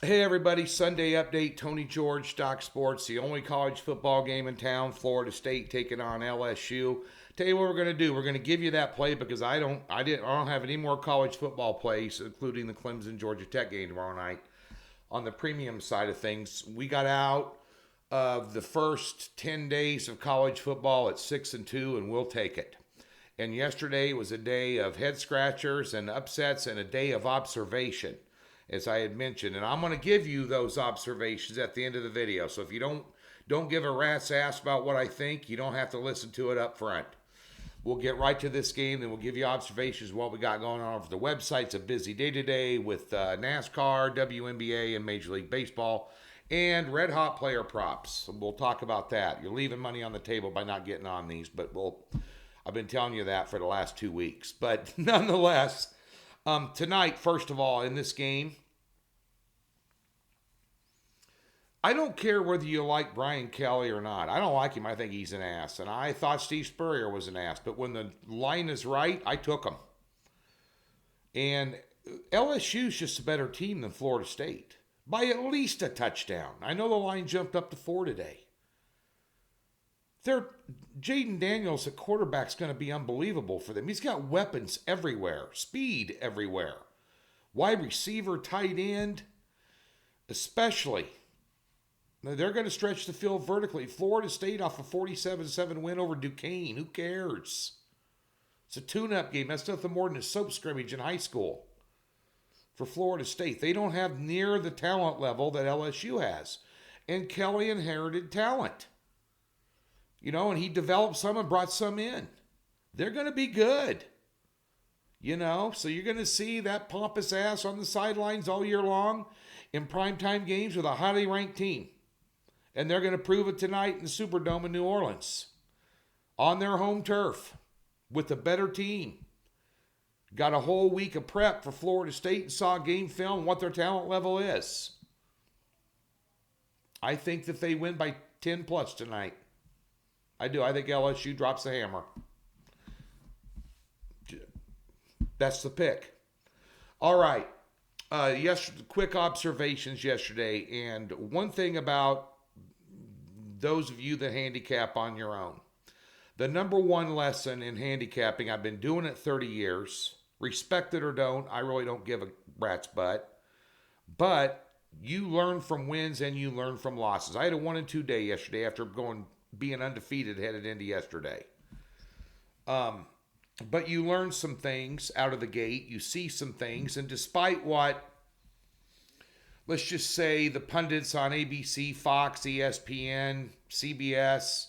Hey everybody, Sunday update. Tony George, Stock Sports, the only college football game in town. Florida State taking on LSU. Tell you what we're going to do. We're going to give you that play because I don't have any more college football plays, including the Clemson Georgia Tech game tomorrow night. On the premium side of things, we got out of the first 10 days of college football at 6-2, and we'll take it. And yesterday was a day of head scratchers and upsets and a day of observation, as I had mentioned. And I'm going to give you those observations at the end of the video. So if you don't give a rat's ass about what I think, you don't have to listen to it up front. We'll get right to this game, then we'll give you observations of what we got going on over the website. It's a busy day today with NASCAR, WNBA, and Major League Baseball, and red hot player props. We'll talk about that. You're leaving money on the table by not getting on these, but I've been telling you that for the last 2 weeks. But nonetheless, tonight, first of all, in this game, I don't care whether you like Brian Kelly or not. I don't like him. I think he's an ass. And I thought Steve Spurrier was an ass. But when the line is right, I took him. And LSU's just a better team than Florida State by at least a touchdown. I know the line jumped up to 4 today. Jaden Daniels at quarterback's going to be unbelievable for them. He's got weapons everywhere, speed everywhere. Wide receiver, tight end, especially. They're going to stretch the field vertically. Florida State off a 47-7 win over Duquesne. Who cares? It's a tune-up game. That's nothing more than a soap scrimmage in high school for Florida State. They don't have near the talent level that LSU has. And Kelly inherited talent. And he developed some and brought some in. They're going to be good. So you're going to see that pompous ass on the sidelines all year long in primetime games with a highly ranked team. And they're going to prove it tonight in the Superdome in New Orleans on their home turf with a better team. Got a whole week of prep for Florida State and saw game film and what their talent level is. I think that they win by 10 plus tonight. I do. I think LSU drops the hammer. That's the pick. All right. Quick observations yesterday. And one thing about those of you that handicap on your own. The number one lesson in handicapping, I've been doing it 30 years. Respect it or don't. I really don't give a rat's butt. But you learn from wins and you learn from losses. I had a 1-2 day yesterday after being undefeated headed into yesterday. But you learn some things out of the gate. You see some things. And despite what, let's just say, the pundits on ABC, Fox, ESPN, CBS,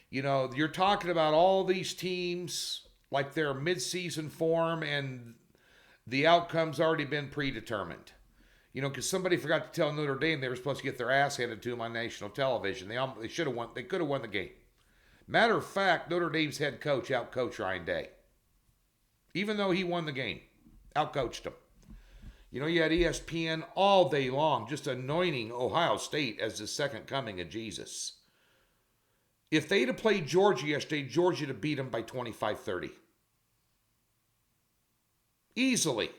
you're talking about all these teams like their midseason form and the outcome's already been predetermined. Because somebody forgot to tell Notre Dame they were supposed to get their ass handed to them on national television. They should have won. They could have won the game. Matter of fact, Notre Dame's head coach outcoached Ryan Day. Even though he won the game, outcoached him. You had ESPN all day long just anointing Ohio State as the second coming of Jesus. If they'd have played Georgia yesterday, Georgia would have beat them by 25-30. Easily.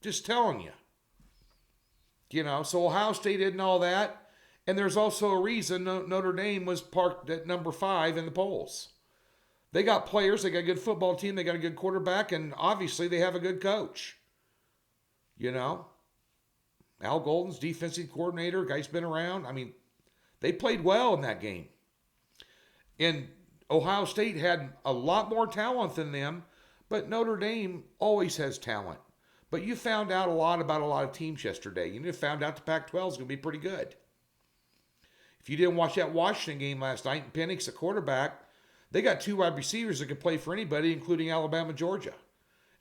Just telling you. So Ohio State didn't all that. And there's also a reason Notre Dame was parked at number 5 in the polls. They got players, they got a good football team, they got a good quarterback, and obviously they have a good coach. Al Golden's defensive coordinator, guy's been around. They played well in that game. And Ohio State had a lot more talent than them, but Notre Dame always has talent. But you found out a lot about a lot of teams yesterday. You found out the Pac-12 is going to be pretty good. If you didn't watch that Washington game last night, and Penix, a quarterback, they got 2 wide receivers that could play for anybody, including Alabama, Georgia.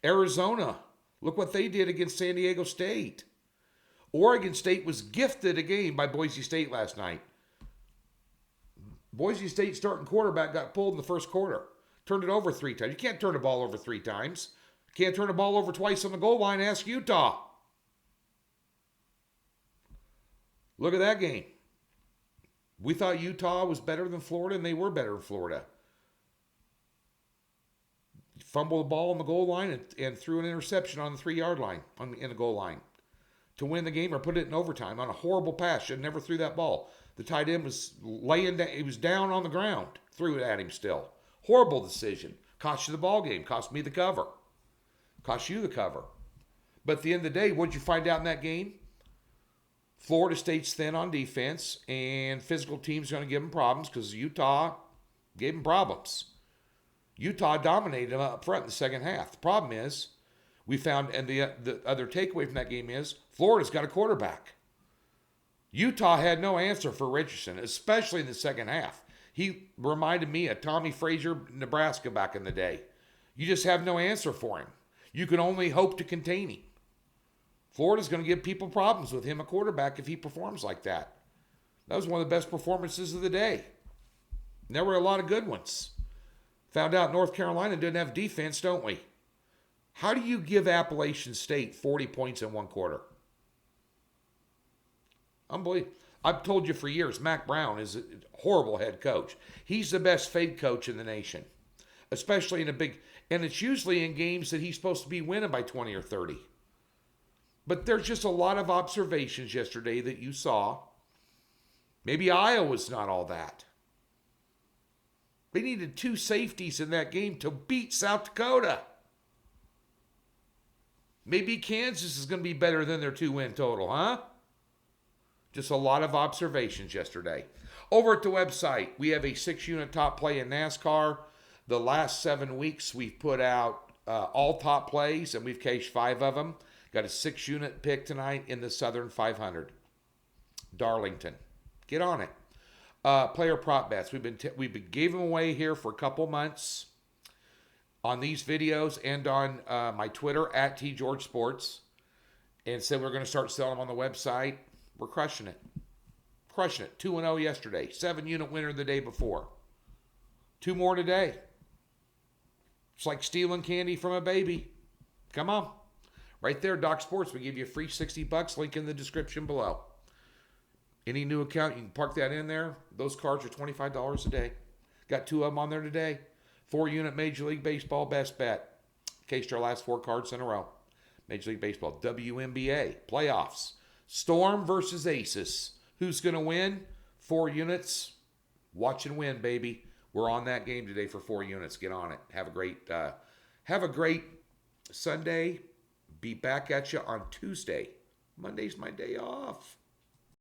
Arizona, look what they did against San Diego State. Oregon State was gifted a game by Boise State last night. Boise State starting quarterback got pulled in the first quarter. Turned it over 3 times. You can't turn the ball over 3 times. Can't turn the ball over twice on the goal line. Ask Utah. Look at that game. We thought Utah was better than Florida, and they were better than Florida. Fumbled the ball on the goal line and threw an interception on the 3-yard line in the goal line. to win the game or put it in overtime on a horrible pass. Should have never threw that ball. The tight end was laying down. He was down on the ground. Threw it at him still. Horrible decision. Cost you the ball game. Cost me the cover. Cost you the cover. But at the end of the day, what'd you find out in that game? Florida State's thin on defense, and physical teams going to give them problems because Utah gave them problems. Utah dominated them up front in the second half. The problem is, we found, and the other takeaway from that game is, Florida's got a quarterback. Utah had no answer for Richardson, especially in the second half. He reminded me of Tommy Frazier, Nebraska back in the day. You just have no answer for him. You can only hope to contain him. Florida's going to give people problems with him, a quarterback, if he performs like that. That was one of the best performances of the day. And there were a lot of good ones. Found out North Carolina didn't have defense, don't we? How do you give Appalachian State 40 points in one quarter? Unbelievable. I've told you for years, Mac Brown is a horrible head coach. He's the best fade coach in the nation, especially in a big, and it's usually in games that he's supposed to be winning by 20 or 30. But there's just a lot of observations yesterday that you saw. Maybe Iowa's not all that. They needed 2 safeties in that game to beat South Dakota. Maybe Kansas is going to be better than their 2-win total, huh? Just a lot of observations yesterday. Over at the website, we have a 6-unit top play in NASCAR. The last 7 weeks, we've put out all top plays, and we've cashed 5 of them. Got a 6-unit pick tonight in the Southern 500. Darlington. Get on it. Player prop bets. We've gave them away here for a couple months on these videos and on my Twitter at TGeorgeSports, and said we're going to start selling them on the website. We're crushing it. Crushing it. 2-0 yesterday. 7-unit winner the day before. 2 more today. It's like stealing candy from a baby. Come on. Right there, Doc Sports. We give you a free $60. Link in the description below. Any new account, you can park that in there. Those cards are $25 a day. Got 2 of them on there today. 4-unit Major League Baseball best bet. Cased our last 4 cards in a row. Major League Baseball. WNBA. Playoffs. Storm versus Aces. Who's going to win? 4 units. Watch and win, baby. We're on that game today for 4 units. Get on it. Have a great Sunday. Be back at you on Tuesday. Monday's my day off.